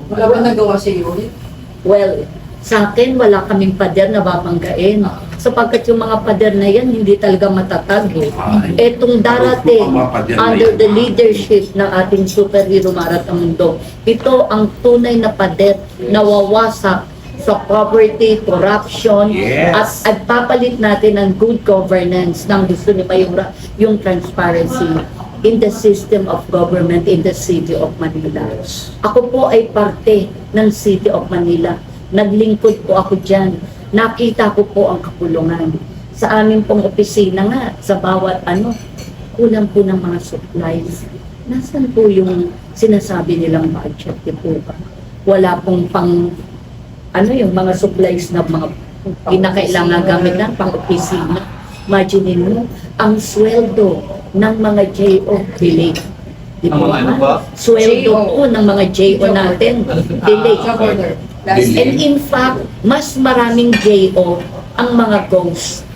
Wala ba nagawa sa iyo ulit? Well, sa akin, wala kaming pader na babanggain. Sapagkat yung mga pader na yan, hindi talaga matatag. Etong darating under the leadership ng ating superhero Mara Tamundo, ito ang tunay na pader na wawasak sa poverty, corruption, at papalit natin ng good governance ng gusto ni Mayura, yung transparency in the system of government in the City of Manila. Ako po ay parte ng City of Manila. Naglingkod po ako dyan. Nakita ko po ang kapulungan. Sa amin pong opisina nga, sa bawat kulang po ng mga supplies. Nasaan po yung sinasabi nilang budget? Di po ba? Wala pong yung mga supplies na mga kinakailangan gamit ng pang-opisina. Imagine mo, ang sweldo ng mga JO delay. Di po ba? Sweldo po ng mga JO natin delay. And in fact, mas maraming JO ang mga ghost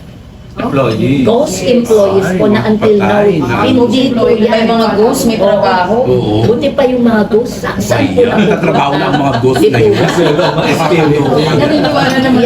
employees po na until now, hindi po yan. May mga ghost, may trabaho. Buti pa yung mga ghost, saan po ang nagtatrabaho na ang mga ghost na yun. Naniniwala naman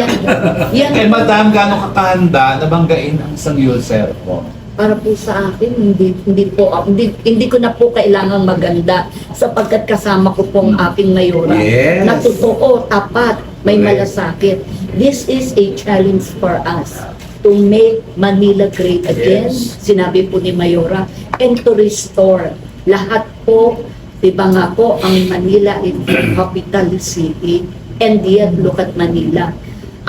yan. Eh, madam, gano'ng kakahanda na banggain ang Sangyol Serpo? Para po sa akin, hindi ko na po kailangang maganda sapagkat kasama ko po ang aking mayora. Na totoo, tapat, may malasakit. This is a challenge for us to make Manila great again, sinabi po ni Mayora, and to restore. Lahat po, diba nga po, ang Manila is the capital city, and yet look at Manila.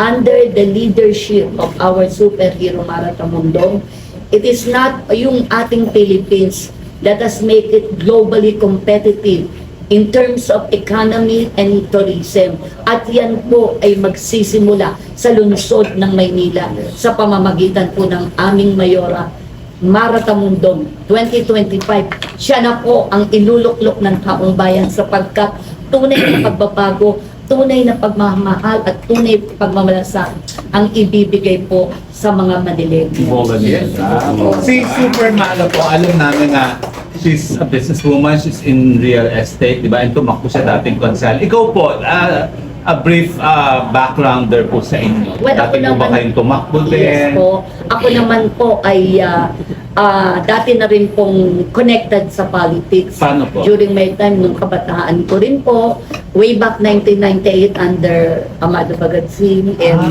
Under the leadership of our superhero Mara Tamundo, it is not yung ating Philippines, let us make it globally competitive in terms of economy and tourism. At yan po ay magsisimula sa lungsod ng Maynila sa pamamagitan po ng aming mayora, Mara Tamundong 2025. Siya na po ang iluluklok ng taong bayan sapagkat tunay na pagbabago, tunay na pagmamahal at tunay na pagmamalasakit ang ibibigay po sa mga Manileños. Si Super Mala po, alam namin na she's a businesswoman, she's in real estate, di ba? And tumakbo siya dating konsel. Ikaw po, a brief backgrounder po sa inyo. Well, Dati po ba kayong tumakbo din? Yes po. Ako naman po ay dati na rin pong connected sa politics. Paano po? During my time, nung kabataan ko rin po, way back 1998 under Amado Bagatsing, and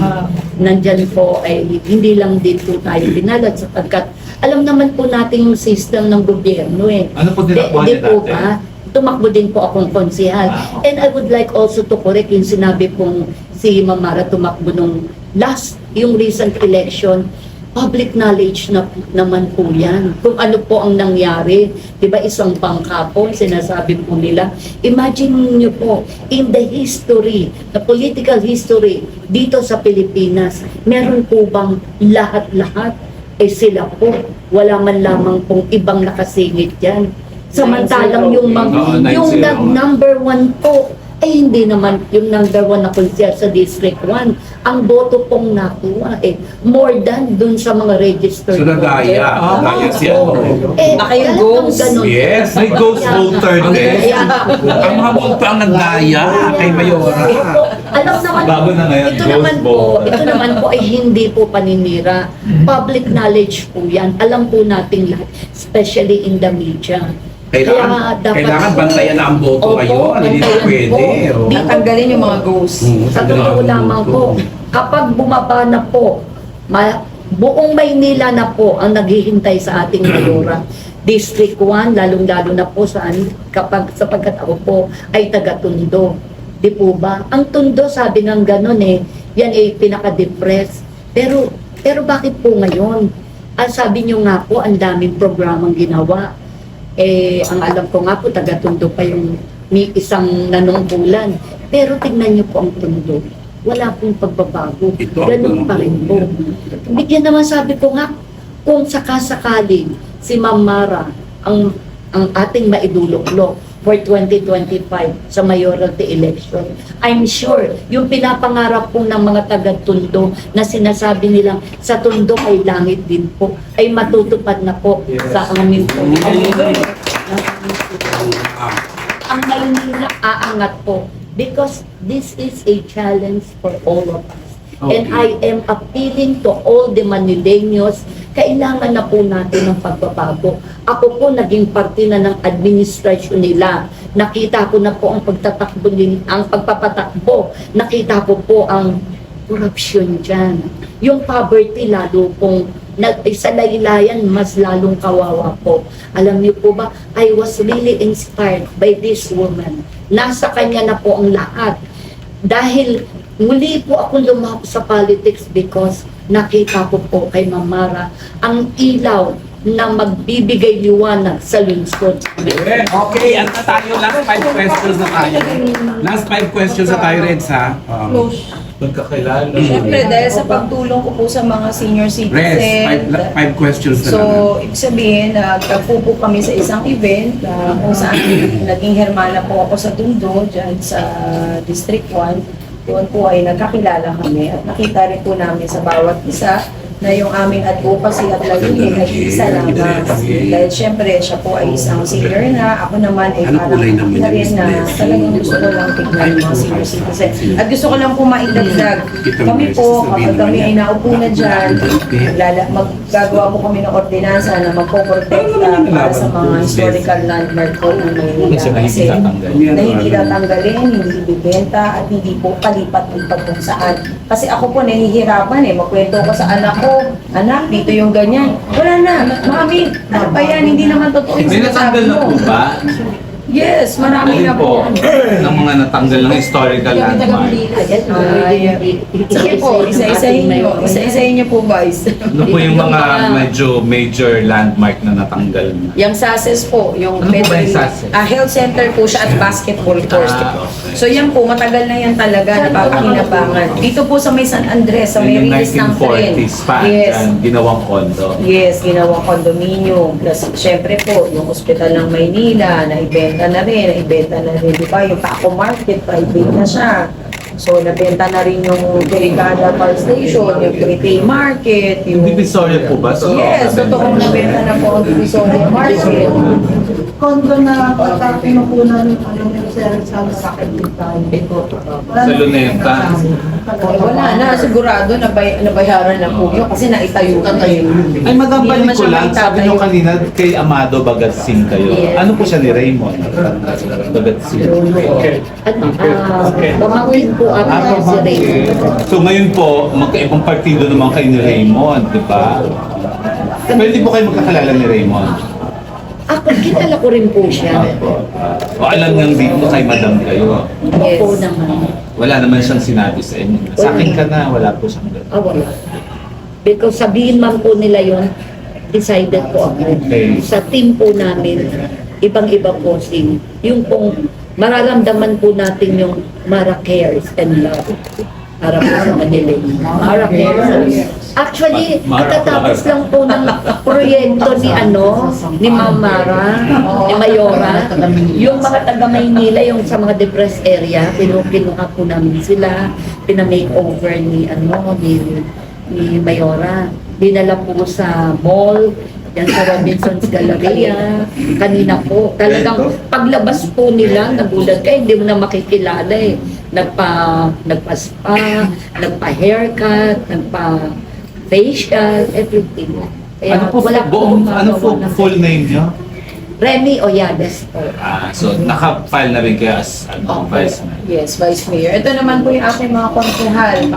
nandyan po ay hindi lang din po tayo binalat sapagkat alam naman po natin yung system ng gobyerno eh. Ano po dinakwa niya po dati? ba? Tumakbo din po akong konsehal. And I would like also to correct yung sinabi pong si Mamara tumakbo nung yung recent election. Public knowledge na naman po yan. Kung ano po ang nangyari, di ba isang bangka po, sinasabi po nila. Imagine niyo po, in the history, the political history, dito sa Pilipinas, meron po bang lahat-lahat? Eh sila po, wala man lamang pong ibang nakasingit yan. Samantalang yung number one po, ay hindi naman yung number one na konsehal sa District 1. Ang boto pong nakuha more than dun sa mga registered. So nagaya. Nagaya siya. Kayong ghost? Yes. May ghost voter din. Ang mga boto ang nagaya kay Mayora. Alam naman Bago na ngayon, ito naman po ay hindi po paninira. Public knowledge po yan. Alam po natin lahat, especially in the media. Kailangan bantayan na ang boto ngayon. Hindi na pwede. Natanggalin yung mga ghost. Sa totoo lamang po, kapag bumaba na po, buong Maynila na po ang naghihintay sa ating mayora. District 1, lalong-lalo na po sapagkat ako po ay taga-Tondo. Di po ba? Ang Tondo, sabi ng ganun yan ay pinaka-depressed. Pero bakit po ngayon? Sabi nyo nga po, ang daming programang ginawa. Ang alam ko nga po, taga-Tondo pa yung may isang nanungkulan. Pero tignan niyo po ang Tondo. Wala pong pagbabago. Ganun pa rin po. Bigyan naman sabi ko nga, kung sakasakali si Ma'am Mara ang ating maiduluklok for 2025 sa mayoralty election, I'm sure yung pinapangarap po ng mga taga-Tondo na sinasabi nilang sa Tondo ay langit din po, ay matutupad na po sa amin po. Ang Maynila aangat po. because this is a challenge for all of us. Okay. And I am appealing to all the Manileños, kailangan na po natin ng pagbabago. Ako po naging parte na ng administrasyon nila. Nakita ko na po ang pagtatakbo ang pagpapatakbo. Nakita ko po ang korupsyon dyan. Yung poverty lalo pong sa laylayan, mas lalong kawawa po. Alam niyo po ba, I was really inspired by this woman. Nasa kanya na po ang lahat. Dahil muli po ako lumako sa politics because nakita ko po kay Mamara ang ilaw na magbibigay liwanag sa lungsod. Okay, ano na tayo? Last 5 questions na tayo. Last 5 questions na tayo, Reds, ha? Magkakilala. Siyempre, dahil sa pagtulong ko po sa mga senior Reds, citizen, 5 questions na so, lang. ibig sabihin, nagtagpo po kami sa isang event kung saan naging hermana po ako sa Tondo, dyan sa District 1. Doon po ay nagkakilala kami at nakita rin po namin sa bawat isa na yung aming advocacy at layunin ay isa lamang. Dahil syempre, siya po ay isang senior na, ako naman ay parang na rin na talagang gusto ko lang tignan yung mga senior citizen. At gusto ko lang po maidagdag. Kami po, kapag kami ay naupo na dyan, maggagawa po kami ng ordinansa na magpoprotekta para sa mga historical landmark po na may Kasi na hindi tatanggal. na hindi tatanggalin, hindi bibenta, at hindi po palipat-lipat kung saan. Kasi ako po nahihirapan magkwento ko sa anak ko, anak, dito yung ganyan. Wala na, mami, ano ba yan? Hindi naman totoo yung May sinasabi natanggal na mo. po ba? Yes, marami Alin na po. ng mga natanggal ng historical landmark. Sige po, isa-isahin nyo. Isa-isahin nyo po, Vice. Ano po yung mga medyo major landmark na natanggal na? Yung SASES po, yung Ano po ba yung SASES? health center po siya at basketball court. okay. So yan po, matagal na yan talaga, napapakinabangan. Dito po sa may San Andres, sa may Yung release ng tren. 1940s pa, Yes. yan, ginawang kondo. Yes, ginawang condominium. Plus, syempre po, yung ospital ng Maynila, naibenta na rin, di ba? Yung Paco Market, private na siya. So, nabenta na rin yung Delicada Park Station, yung Retail Market, yung... Divisoria po ba? So, Yes, totoong nabenta na po ang Divisoria Market. Kondo na pinupunan ng Ministerio sa Kapitan. Sa Luneta. Wala na, sigurado nabayaran na po yun kasi naitayo na tayo. Ay, Madam, Hindi naman balik ko siya lang. Sabi nyo maitatayo. kanina kay Amado Bagatsing kayo. Yes. Ano po siya ni Raymond? Bagatsing. At pamangkin po ako si Raymond. So ngayon po, magkaibang partido naman kayo ni Raymond, di ba? Pwede po kayo magkakalala ni Raymond. Ako, kilala ko rin po siya. O alam niyang dito kay Madam kayo. Yes. Opo naman. Wala naman siyang sinabi sa inyo. Sa akin ka na, wala po siyang ganun. Wala. Because sabihin man po nila yon, decided po ako. Okay. Sa team po namin, ibang-iba po yung pong mararamdaman po natin yung Mara Cares and Love para po sa Manila. Mara Cares. Actually, katatapos lang po ng proyekto ni Ma'am Mara, ni Mayora. Yung mga taga Maynila, yung sa mga depressed area, kinuha po namin sila, pinamake-over ni Mayora. Dinala po sa mall, yan sa Robinson's Galleria. Kanina po, talagang paglabas po nila, nagulat kayo, hindi mo na makikilala eh. Nagpa-spa, nagpa-haircut, nagpa-facial, everything. Kaya Ano po, wala ano po full name niyo? Remy Oyades po. So naka-file na rin kayo as Vice Mayor. Yes, Vice Mayor. Ito naman po yung aking mga konsuhal.